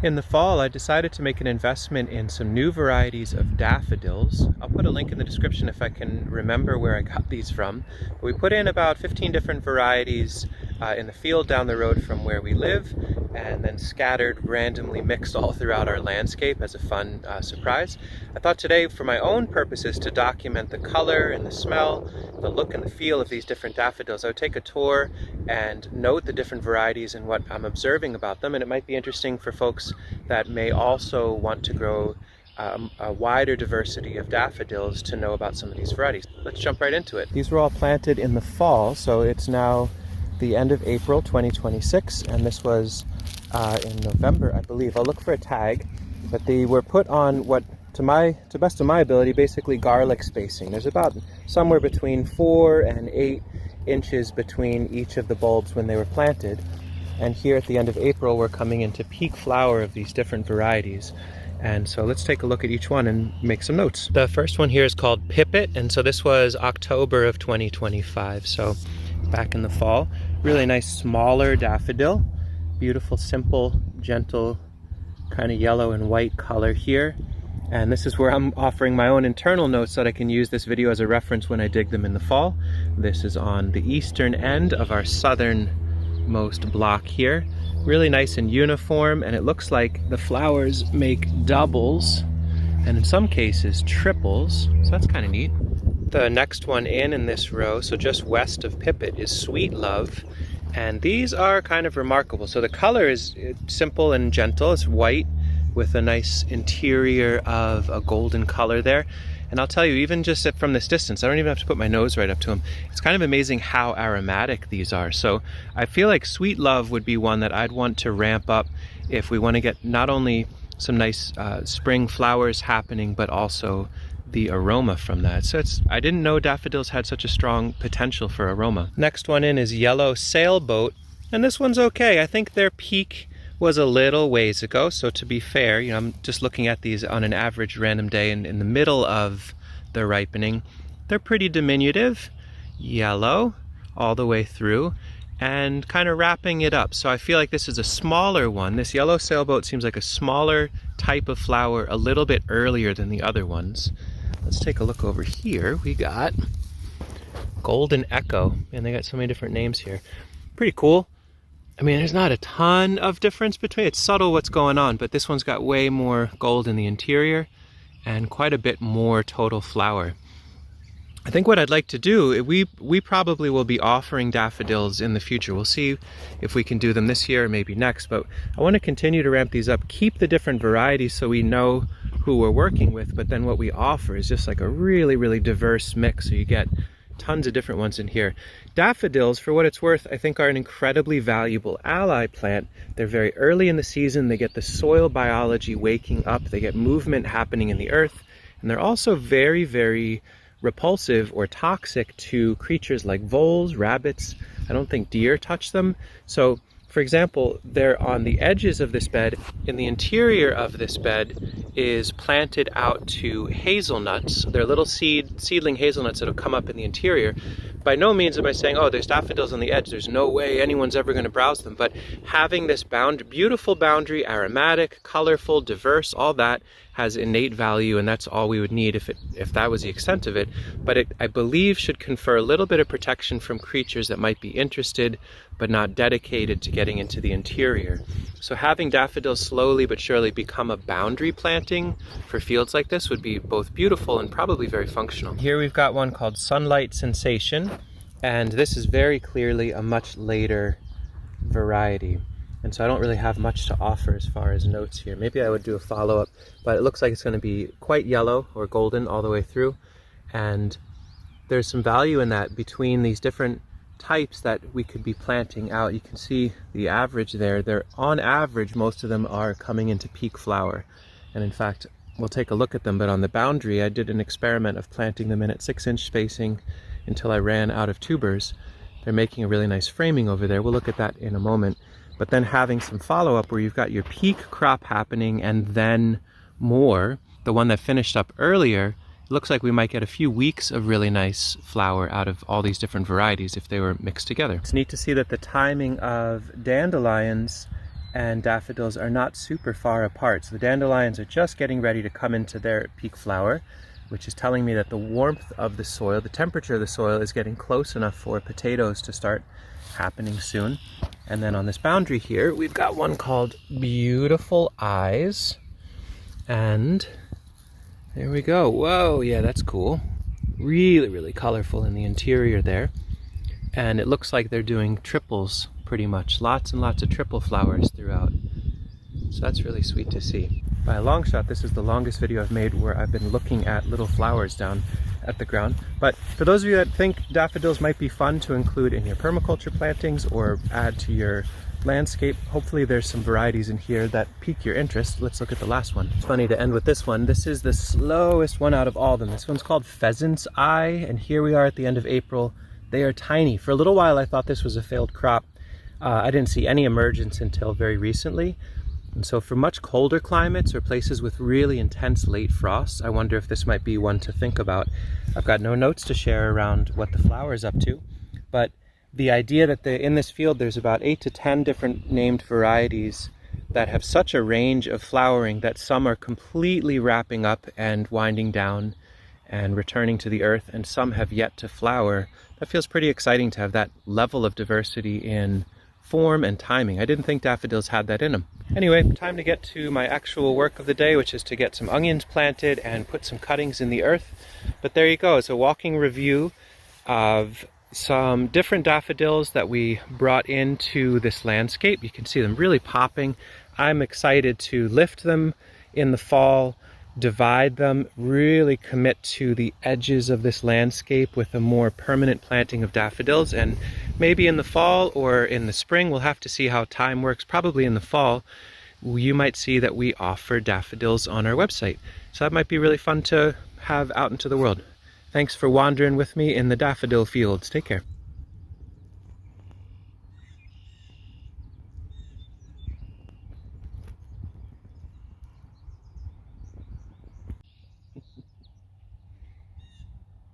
In the fall, I decided to make an investment in some new varieties of daffodils. I'll put a link in the description if I can remember where I got these from. We put in about 15 different varieties in the field down the road from where we live, and then scattered, randomly mixed all throughout our landscape as a fun surprise. I thought today, for my own purposes, to document the color and the smell, the look and the feel of these different daffodils. I would take a tour and note the different varieties and what I'm observing about them, and it might be interesting for folks that may also want to grow a wider diversity of daffodils to know about some of these varieties. Let's jump right into it. These were all planted in the fall, so it's now the end of April 2026, and this was in November, I believe. I'll look for a tag, but they were put on what, to best of my ability, basically garlic spacing. There's about somewhere between 4 and 8 inches between each of the bulbs when they were planted. And here at the end of April, we're coming into peak flower of these different varieties. And so let's take a look at each one and make some notes. The first one here is called Pippet, and so this was October of 2025, so back in the fall. Really nice smaller daffodil. Beautiful, simple, gentle, kind of yellow and white color here. And this is where I'm offering my own internal notes so that I can use this video as a reference when I dig them in the fall. This is on the eastern end of our southernmost block here. Really nice and uniform, and it looks like the flowers make doubles and in some cases triples, so that's kind of neat. The next one in this row, so just west of Pippet, is Sweet Love, and these are kind of remarkable. So the color is simple and gentle. It's white with a nice interior of a golden color there. And I'll tell you, even just from this distance, I don't even have to put my nose right up to them. It's kind of amazing how aromatic these are. So I feel like Sweet Love would be one that I'd want to ramp up if we want to get not only some nice spring flowers happening, but also the aroma from that. So I didn't know daffodils had such a strong potential for aroma. Next one in is Yellow Sailboat, and this one's okay. I think their peak was a little ways ago, so to be fair, you know, I'm just looking at these on an average random day in the middle of the ripening. They're pretty diminutive, yellow all the way through, and kind of wrapping it up. So I feel like this is a smaller one. This Yellow Sailboat seems like a smaller type of flower, a little bit earlier than the other ones. Let's take a look over here. We got Golden Echo, and they got so many different names here. Pretty cool. I mean, there's not a ton of difference between, it's subtle what's going on, but this one's got way more gold in the interior and quite a bit more total flower. I think what I'd like to do, we probably will be offering daffodils in the future. We'll see if we can do them this year or maybe next, but I want to continue to ramp these up, keep the different varieties so we know who we're working with, but then what we offer is just like a really, really diverse mix, so you get tons of different ones in here. Daffodils, for what it's worth, I think are an incredibly valuable ally plant. They're very early in the season. They get the soil biology waking up. They get movement happening in the earth. And they're also very, very repulsive or toxic to creatures like voles, rabbits. I don't think deer touch them. So, for example, they're on the edges of this bed. In the interior of this bed is planted out to hazelnuts. They're little seedling hazelnuts that will come up in the interior. By no means am I saying, oh, there's daffodils on the edge, there's no way anyone's ever going to browse them. But having this beautiful boundary, aromatic, colorful, diverse, all that has innate value, and that's all we would need if that was the extent of it. But it, I believe, should confer a little bit of protection from creatures that might be interested but not dedicated to getting into the interior. So having daffodils slowly but surely become a boundary planting for fields like this would be both beautiful and probably very functional. Here we've got one called Sunlight Sensation, and this is very clearly a much later variety. And so I don't really have much to offer as far as notes here. Maybe I would do a follow-up, but it looks like it's going to be quite yellow or golden all the way through. And there's some value in that between these different types that we could be planting out. You can see the average there. They're on average, most of them are coming into peak flower. And in fact, we'll take a look at them, but on the boundary, I did an experiment of planting them in at 6-inch spacing until I ran out of tubers. They're making a really nice framing over there. We'll look at that in a moment. But then having some follow-up where you've got your peak crop happening and then more, the one that finished up earlier, it looks like we might get a few weeks of really nice flower out of all these different varieties if they were mixed together. It's neat to see that the timing of dandelions and daffodils are not super far apart. So the dandelions are just getting ready to come into their peak flower, which is telling me that the warmth of the soil, the temperature of the soil, is getting close enough for potatoes to start happening soon. And then on this boundary here, we've got one called Beautiful Eyes. And there we go. Whoa, yeah, that's cool. Really, really colorful in the interior there. And it looks like they're doing triples pretty much. Lots and lots of triple flowers throughout. So that's really sweet to see. By a long shot, this is the longest video I've made where I've been looking at little flowers down at the ground. But for those of you that think daffodils might be fun to include in your permaculture plantings or add to your landscape, hopefully there's some varieties in here that pique your interest. Let's look at the last one. It's funny to end with this one. This is the slowest one out of all of them. This one's called Pheasant's Eye, and here we are at the end of April. They are tiny. For a little while I thought this was a failed crop. I didn't see any emergence until very recently. And so for much colder climates or places with really intense late frosts, I wonder if this might be one to think about. I've got no notes to share around what the flower is up to, but the idea that in this field there's about 8 to 10 different named varieties that have such a range of flowering that some are completely wrapping up and winding down and returning to the earth, and some have yet to flower. That feels pretty exciting to have that level of diversity in form and timing. I didn't think daffodils had that in them. Anyway, time to get to my actual work of the day, which is to get some onions planted and put some cuttings in the earth. But there you go, it's a walking review of some different daffodils that we brought into this landscape. You can see them really popping. I'm excited to lift them in the fall, divide them, really commit to the edges of this landscape with a more permanent planting of daffodils. And maybe in the fall or in the spring, we'll have to see how time works. Probably in the fall, you might see that we offer daffodils on our website. So that might be really fun to have out into the world. Thanks for wandering with me in the daffodil fields. Take care.